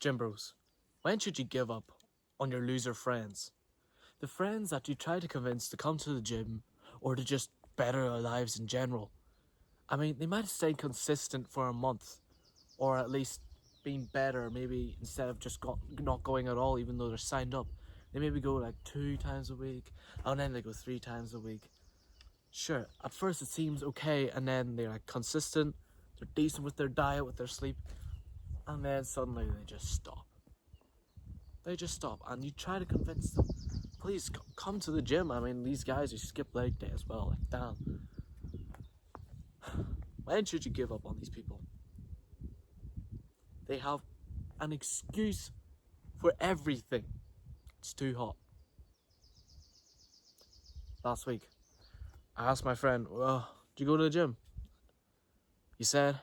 Gym bros, when should you give up on your loser friends? The friends that you try to convince to come to the gym or to just better their lives in general. I mean, they might have stayed consistent for a month or at least been better, maybe instead of just not going at all, even though they're signed up. They maybe go like 2 times a week and then they go 3 times a week. Sure, at first it seems okay, and then they're like consistent, they're decent with their diet, with their sleep, and then suddenly they just stop. They just stop, and you try to convince them, please come to the gym. I mean, these guys who skip leg day as well, like, damn. When should you give up on these people? They have an excuse for everything. It's too hot. Last week, I asked my friend, well, did you go to the gym? He said,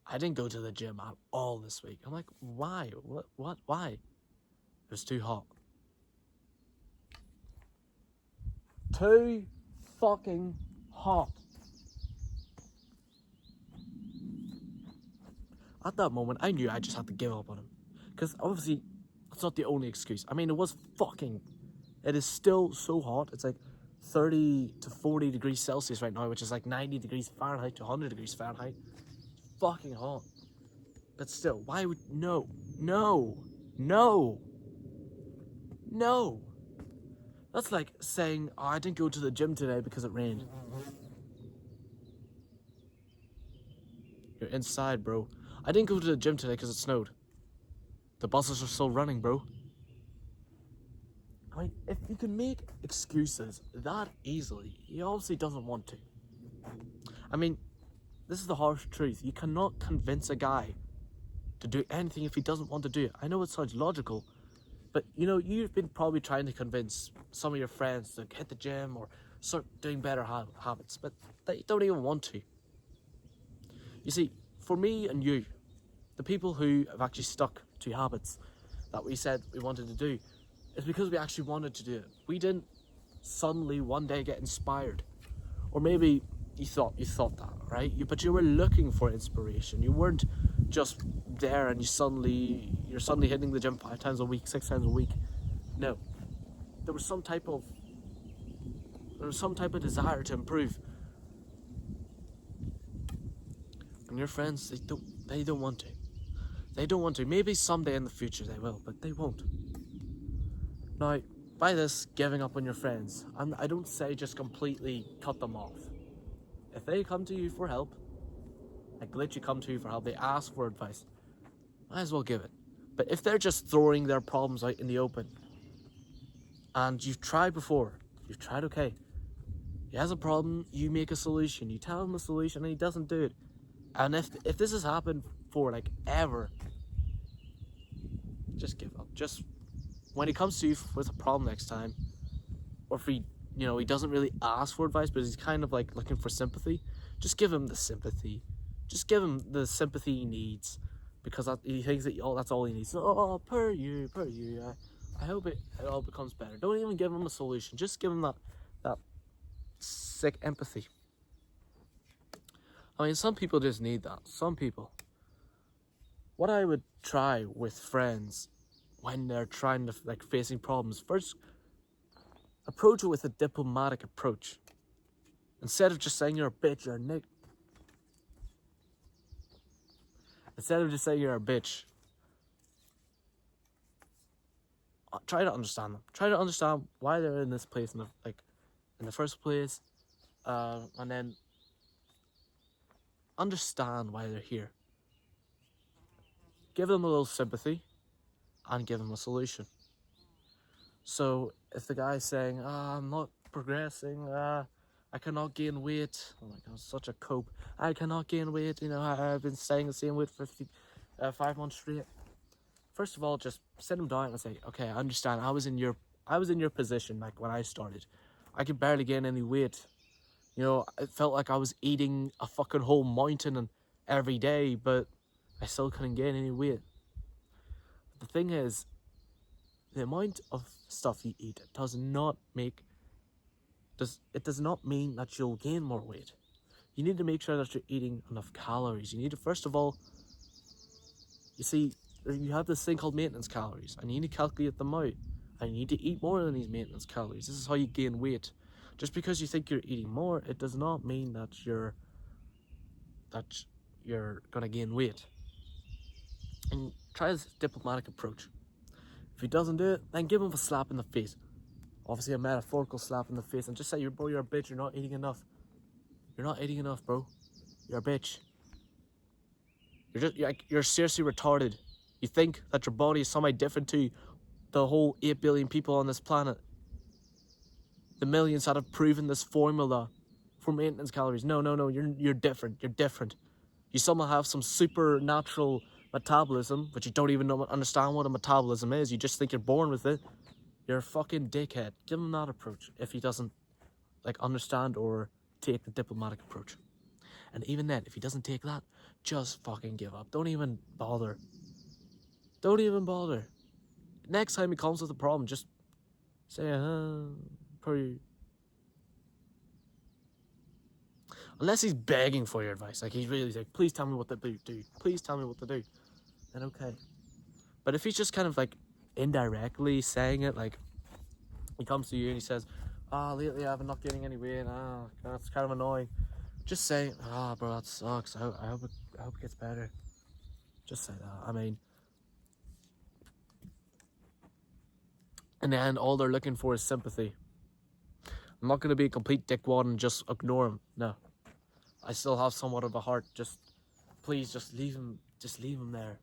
I didn't go to the gym at all this week. I'm like, why? What? Why? It was too hot. Too fucking hot. At that moment, I knew I just had to give up on him. Because obviously, that's not the only excuse. I mean, it is still so hot. It's like 30 to 40 degrees Celsius right now, which is like 90 degrees Fahrenheit to 100 degrees Fahrenheit. Fucking hot. But still, why would... No. That's like saying, oh, I didn't go to the gym today because it rained. You're inside, bro. I didn't go to the gym today because it snowed. The buses are still running, bro. I mean, if you can make excuses that easily, he obviously doesn't want to. I mean, this is the harsh truth. You cannot convince a guy to do anything if he doesn't want to do it. I know it sounds logical, but you've been probably trying to convince some of your friends to hit the gym or start doing better habits, but they don't even want to. You see, for me and you, the people who have actually stuck to habits that we said we wanted to do, it's because we actually wanted to do it. We didn't suddenly one day get inspired. Or maybe you thought that, right? But you were looking for inspiration. You weren't just there and you're suddenly hitting the gym 5 times a week, 6 times a week. No. There was some type of desire to improve. And your friends, they don't want to. They don't want to. Maybe someday in the future they will, but they won't. Now, by this giving up on your friends, I don't say just completely cut them off. If they come to you for help, like literally come to you for help, they ask for advice, might as well give it. But if they're just throwing their problems out in the open, and you've tried before, okay, he has a problem, you make a solution, you tell him the solution, and he doesn't do it. And if this has happened for like ever, just give up. Just when he comes to you with a problem next time, or if he doesn't really ask for advice, but he's kind of like looking for sympathy, just give him the sympathy. Just give him the sympathy he needs, because he thinks that's all he needs. Oh, per you. I hope it all becomes better. Don't even give him a solution. Just give him that sick empathy. I mean, some people just need that. Some people. What I would try with friends when they're trying to facing problems, first approach it with a diplomatic approach. Instead of just saying you're a bitch, you're a nick. Instead of just saying you're a bitch, try to understand them. Try to understand why they're in this place in the first place, and then understand why they're here. Give them a little sympathy, and give them a solution. So if the guy's saying, I'm not progressing, I cannot gain weight. Oh my god, such a cope. I cannot gain weight. I've been staying the same weight for 5 months straight. First of all, just sit him down and say, okay, I understand. I was in your position like when I started. I could barely gain any weight. It felt like I was eating a fucking whole mountain every day, but I still couldn't gain any weight. But the thing is, the amount of stuff you eat does not mean that you'll gain more weight. You need to make sure that you're eating enough calories. You need to, first of all, you see, you have this thing called maintenance calories, and you need to calculate them out. And you need to eat more than these maintenance calories. This is how you gain weight. Just because you think you're eating more, it does not mean that you're gonna gain weight. And try this diplomatic approach. If he doesn't do it, then give him a slap in the face. Obviously a metaphorical slap in the face, and just say, bro, you're a bitch, you're not eating enough. You're not eating enough, bro. You're a bitch. You're seriously retarded. You think that your body is somehow different to the whole 8 billion people on this planet. The millions that have proven this formula for maintenance calories. No, you're different. You're different. You somehow have some supernatural metabolism, but you don't even understand what a metabolism is. You just think you're born with it. You're a fucking dickhead. Give him that approach if he doesn't understand or take the diplomatic approach. And even then, if he doesn't take that, just fucking give up. Don't even bother. Don't even bother. Next time he comes with a problem, just say, probably. Unless he's begging for your advice, he's really like, please tell me what to do. Please tell me what to do. Then okay. But if he's just kind of indirectly saying it, he comes to you and he says, lately I've been not getting any weight. That's kind of annoying. Just say, bro, that sucks. I hope it gets better. Just say that. I mean, in the end, all they're looking for is sympathy. I'm not going to be a complete dickwad and just ignore him. No. I still have somewhat of a heart. Please, just leave him there.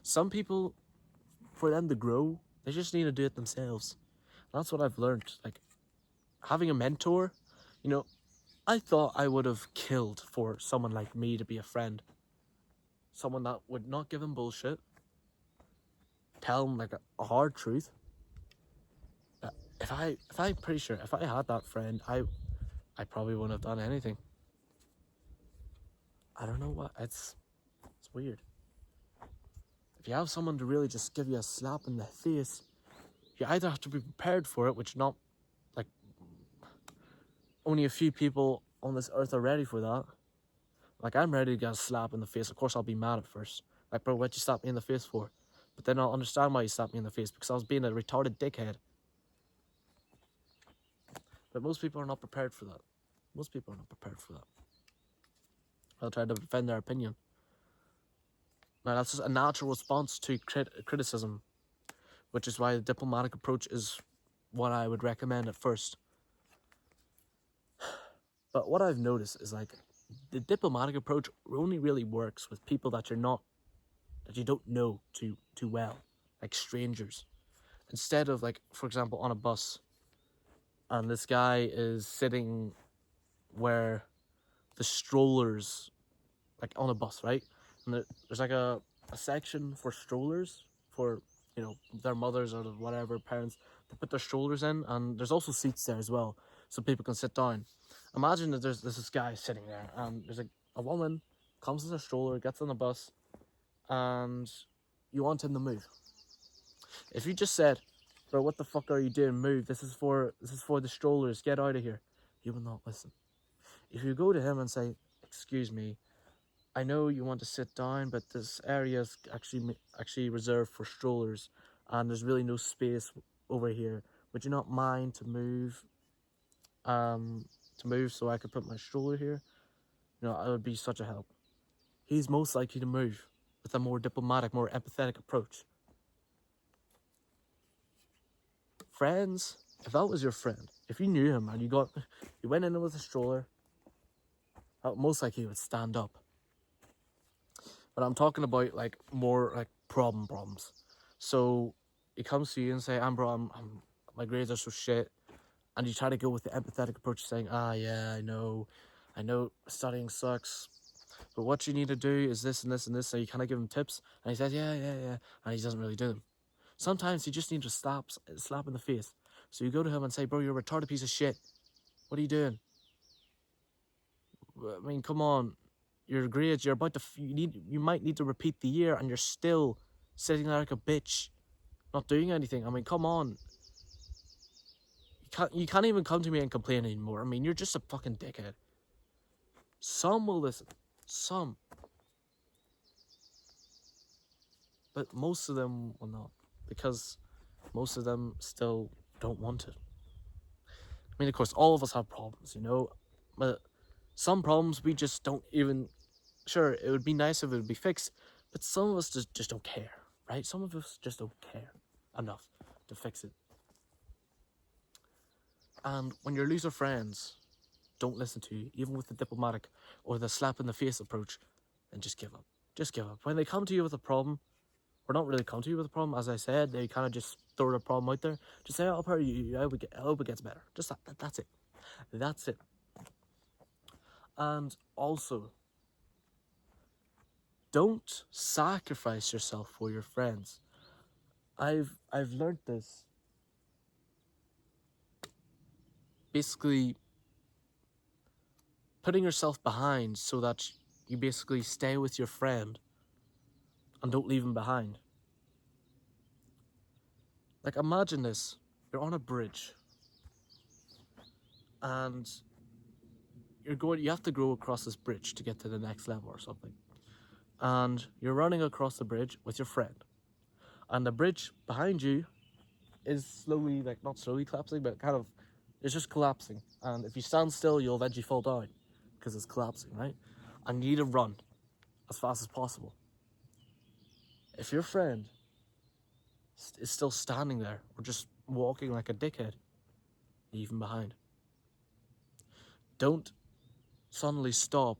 Some people, for them to grow, they just need to do it themselves. That's what I've learned. Having a mentor, I thought I would have killed for someone like me to be a friend. Someone that would not give him bullshit. Tell him a hard truth. I'm pretty sure if I had that friend, I probably wouldn't have done anything. I don't know what, it's weird. If you have someone to really just give you a slap in the face, you either have to be prepared for it, which not, only a few people on this earth are ready for that. I'm ready to get a slap in the face. Of course I'll be mad at first. Bro, what'd you slap me in the face for? But then I'll understand why you slapped me in the face, because I was being a retarded dickhead. But most people are not prepared for that. They'll try to defend their opinion. Now, that's just a natural response to criticism, which is why the diplomatic approach is what I would recommend at first. But what I've noticed is the diplomatic approach only really works with people that you don't know too well, strangers. Instead of for example, on a bus, and this guy is sitting where the strollers, on a bus, right? And there's a section for strollers, for their mothers or whatever parents to put their strollers in, and there's also seats there as well, so people can sit down. Imagine that there's this guy sitting there, and there's a woman comes with a stroller, gets on the bus, and you want him to move. If you just said, bro, what the fuck are you doing? Move. This is for the strollers. Get out of here. He will not listen. If you go to him and say, excuse me, I know you want to sit down, but this area is actually reserved for strollers, and there's really no space over here. Would you not mind to move? So I could put my stroller here? It would be such a help. He's most likely to move with a more diplomatic, more empathetic approach. Friends, if that was your friend, if you knew him and you went in with a stroller, most likely he would stand up. But I'm talking about more problems. So he comes to you and say, bro, my grades are so shit. And you try to go with the empathetic approach, saying, yeah, I know studying sucks, but what you need to do is this and this and this. So you kind of give him tips, and he says, yeah, and he doesn't really do them. Sometimes you just need to slap in the face. So you go to him and say, bro, you're a retarded piece of shit. What are you doing? I mean, come on. Your grades, you're about to, you might need to repeat the year, and you're still sitting there like a bitch, not doing anything. I mean, come on. You can't even come to me and complain anymore. I mean, you're just a fucking dickhead. Some will listen. Some. But most of them will not, because most of them still don't want it. I mean, of course, all of us have problems, you know, but some problems we just don't even. Sure, it would be nice if it would be fixed, but some of us just don't care, right? Some of us just don't care enough to fix it. And when your loser friends don't listen to you, even with the diplomatic or the slap in the face approach, then just give up. Just give up. When they come to you with a problem, or not really come to you with a problem, as I said, they kind of just throw the problem out there. Just say, I'll help you, I hope it gets better. Just that's it. That's it. And also, don't sacrifice yourself for your friends. I've learned this. Basically, putting yourself behind so that you basically stay with your friend and don't leave him behind. Like, imagine this. You're on a bridge and you have to go across this bridge to get to the next level or something. And you're running across the bridge with your friend. And the bridge behind you is slowly, like, not slowly collapsing, but kind of, it's just collapsing. And if you stand still, you'll eventually fall down because it's collapsing, right? And you need to run as fast as possible. If your friend is still standing there or just walking like a dickhead, leave him behind. Don't suddenly stop,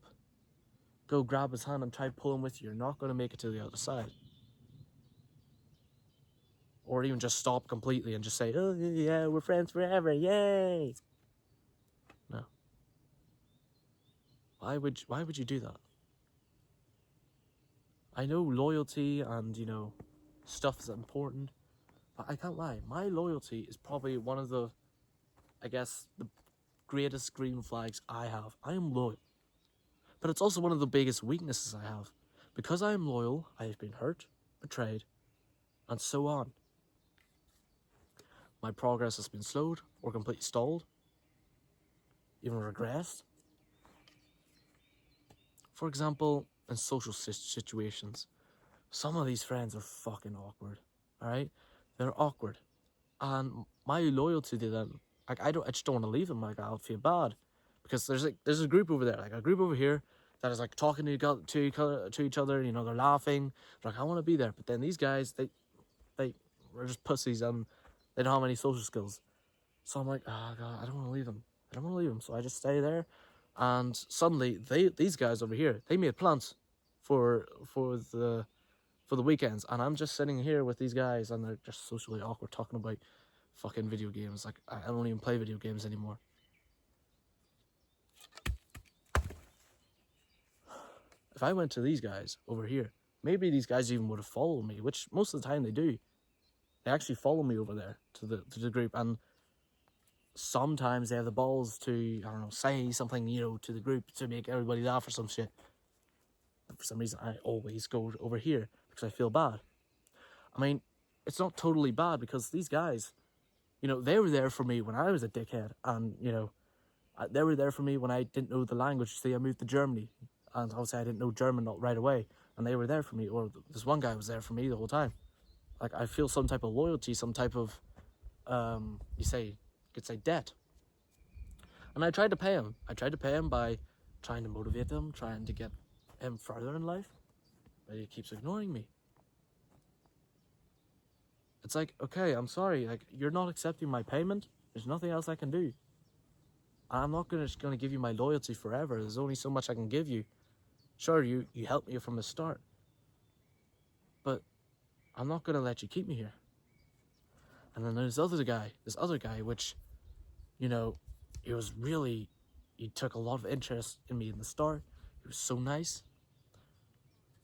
go grab his hand and try to pull him with you. You're not going to make it to the other side. Or even just stop completely and just say, oh yeah, we're friends forever, yay! No. Why would you do that? I know loyalty and, you know, stuff is important, but I can't lie. My loyalty is probably one of the, I guess, the greatest green flags I have. I am loyal. But it's also one of the biggest weaknesses I have. Because I am loyal, I have been hurt, betrayed, and so on. My progress has been slowed or completely stalled, even regressed. For example, in social situations, some of these friends are fucking awkward, alright? They're awkward. And my loyalty to them, like, I just don't want to leave them. Like, I'll feel bad. Because there's a group over there, like a group over here that is like talking to each other, you know, they're laughing. They're like, I want to be there. But then these guys, they are just pussies and they don't have any social skills. So I'm like, oh god, I don't want to leave them. I don't want to leave them. So I just stay there. And suddenly these guys over here, they made plans for the weekends, and I'm just sitting here with these guys and they're just socially awkward talking about fucking video games. Like, I don't even play video games anymore. If I went to these guys over here, maybe these guys even would have followed me, which most of the time they do. They actually follow me over there to the group, and sometimes they have the balls to, I don't know, say something, you know, to the group to make everybody laugh or some shit. But for some reason, I always go over here because I feel bad. I mean, it's not totally bad because these guys, you know, they were there for me when I was a dickhead, and, you know, they were there for me when I didn't know the language. See, I moved to Germany, and obviously I didn't know German right away, and they were there for me. Or this one guy was there for me the whole time. Like, I feel some type of loyalty, some type of, you could say debt. And I tried to pay him. I tried to pay him by trying to motivate him, trying to get him further in life, but he keeps ignoring me. It's like, okay, I'm sorry, like, you're not accepting my payment. There's nothing else I can do. I'm not just gonna give you my loyalty forever. There's only so much I can give you. Sure, you helped me from the start, but I'm not gonna let you keep me here. And then there's this other guy, which, you know, he took a lot of interest in me in the start. He was so nice.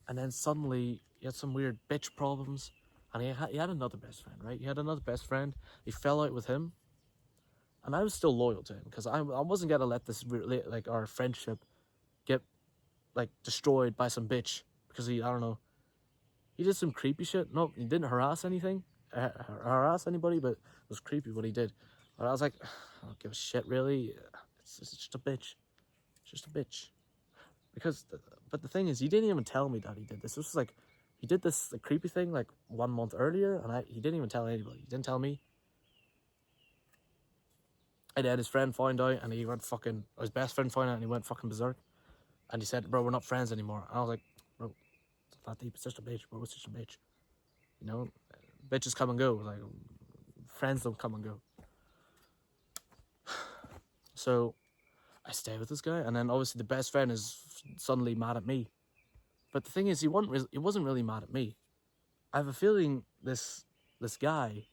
And then suddenly he had some weird bitch problems, and he had another best friend, right? He had another best friend. He fell out with him, and I was still loyal to him because I wasn't gonna let this like our friendship get like destroyed by some bitch because I don't know, he did some creepy shit. No, he didn't harass anybody, but it was creepy what he did. But I was like, I don't give a shit really. It's just a bitch. It's just a bitch. But the thing is, he didn't even tell me that he did this. This was like, he did this creepy thing like 1 month earlier, and he didn't even tell anybody. He didn't tell me. And then his friend found out, and he went fucking. His best friend found out, and he went fucking berserk. And he said, "Bro, we're not friends anymore." And I was like, "Bro, it's not that deep. It's just a bitch, bro. It's just a bitch. You know, bitches come and go. Like, friends don't come and go." So I stay with this guy, and then obviously the best friend is suddenly mad at me. But the thing is, he wasn't really mad at me. I have a feeling this guy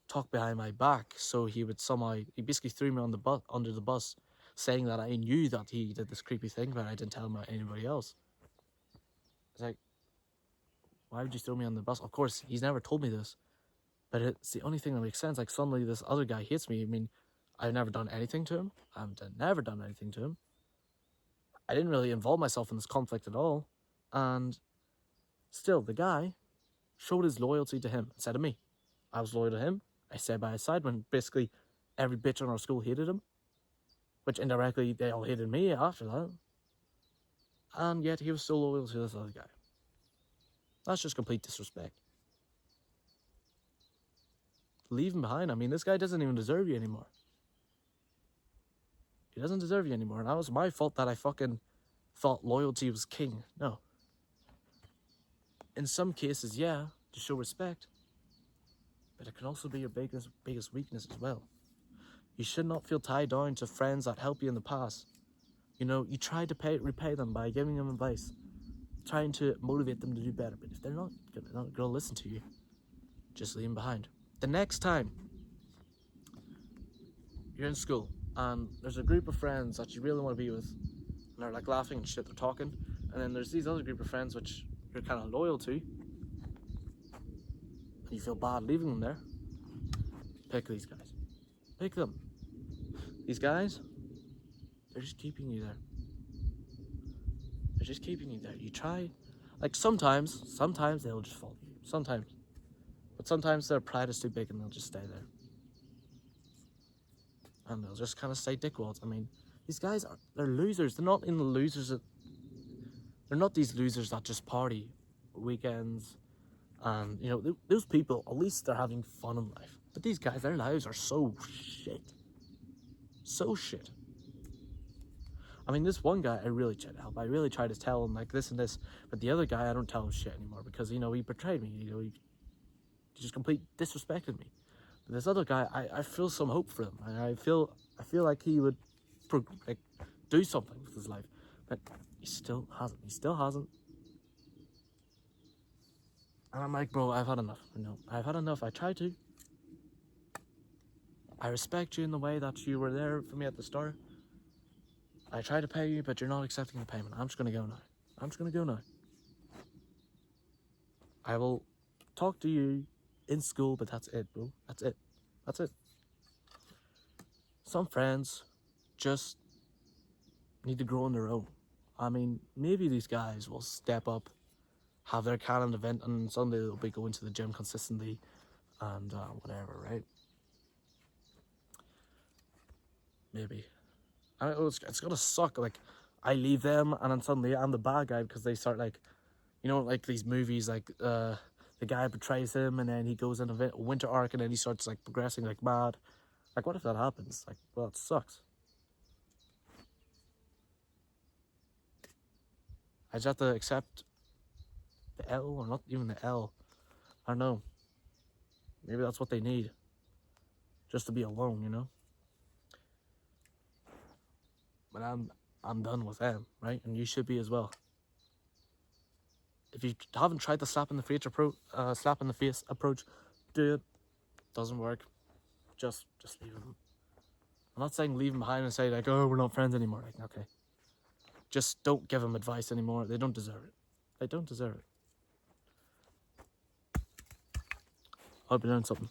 talked behind my back, so he basically threw me under the bus, saying that I knew that he did this creepy thing, but I didn't tell him about anybody else. It's like, why would you throw me on the bus? Of course, he's never told me this, but it's the only thing that makes sense. Like, suddenly this other guy hates me. I mean, I've never done anything to him. I've never done anything to him. I didn't really involve myself in this conflict at all. And still, the guy showed his loyalty to him instead of me. I was loyal to him. I stayed by his side when basically every bitch in our school hated him. Which indirectly, they all hated me after that. And yet, he was still loyal to this other guy. That's just complete disrespect. Leave him behind. I mean, this guy doesn't even deserve you anymore. He doesn't deserve you anymore. And that was my fault that I fucking thought loyalty was king. No. In some cases, yeah, to show respect. But it can also be your biggest weakness as well. You should not feel tied down to friends that helped you in the past. You know, you try to repay them by giving them advice, trying to motivate them to do better. But if they're not going to listen to you, just leave them behind. The next time you're in school and there's a group of friends that you really want to be with, and they're like laughing and shit, they're talking, and then there's these other group of friends which you're kind of loyal to, and you feel bad leaving them there, pick these guys. Pick them. These guys, they're just keeping you there. They're just keeping you there. You try, like sometimes they'll just follow you. Sometimes. But sometimes their pride is too big and they'll just stay there. And they'll just kind of stay dickwads. I mean, these guys they're losers. They're not in the losers they're not these losers that just party weekends. And, you know, those people, at least they're having fun in life. But these guys, their lives are so shit. So shit. I mean, this one guy, I really tried to help. I really tried to tell him, like, this and this. But the other guy, I don't tell him shit anymore because, you know, he betrayed me. You know, he just complete disrespected me. But this other guy, I feel some hope for him. I feel like he would do something with his life. But he still hasn't. He still hasn't. And I'm like, bro, I've had enough. No, I've had enough. I tried to. I respect you in the way that you were there for me at the start. I tried to pay you, but you're not accepting the payment. I'm just going to go now. I'm just going to go now. I will talk to you in school, but that's it, bro. That's it. That's it. Some friends just need to grow on their own. I mean, maybe these guys will step up, have their calendar event, and Sunday they'll be going to the gym consistently and whatever, right? Maybe. I know it's gonna suck. Like, I leave them, and then suddenly I'm the bad guy because they start, like, you know, like these movies, like the guy betrays him, and then he goes in a winter arc, and then he starts like progressing like mad. Like, what if that happens? Like, well, it sucks. I just have to accept the L, or not even the L. I don't know. Maybe that's what they need, just to be alone, you know. But I'm done with them, right? And you should be as well. If you haven't tried the slap in the face approach, do it. Doesn't work. Just leave them. I'm not saying leave them behind and say like, oh, we're not friends anymore. Like, okay. Just don't give them advice anymore. They don't deserve it. They don't deserve it. I'll be doing something.